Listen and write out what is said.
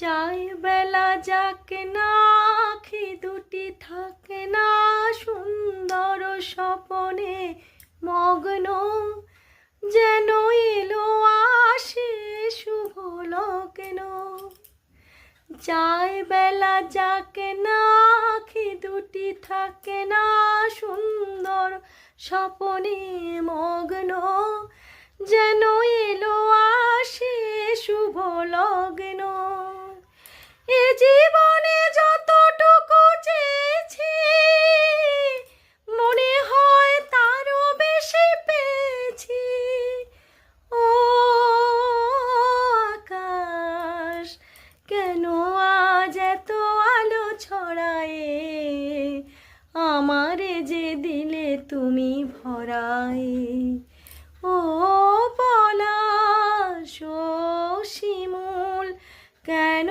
যায় বেলা যাক না, আঁখি দুটি থাকে না, সুন্দর স্বপনে মগ্ন, যেন এলো আসে শুভ লগ্ন। যায় বেলা যাক না, আঁখি দুটি থাকে না, সুন্দর স্বপনে মগ্ন, যেন এলো আসে শুভ লগ্ন। এ জীবনে যতটুকু চেয়েছি, মনে হয় তারও বেশি পেয়েছি। ও আকাশ, কেন আজ এত আলো ছড়ায়, আমারে যে দিলে তুমি ভরায়। ও পলাশ ও শিমুল, কেন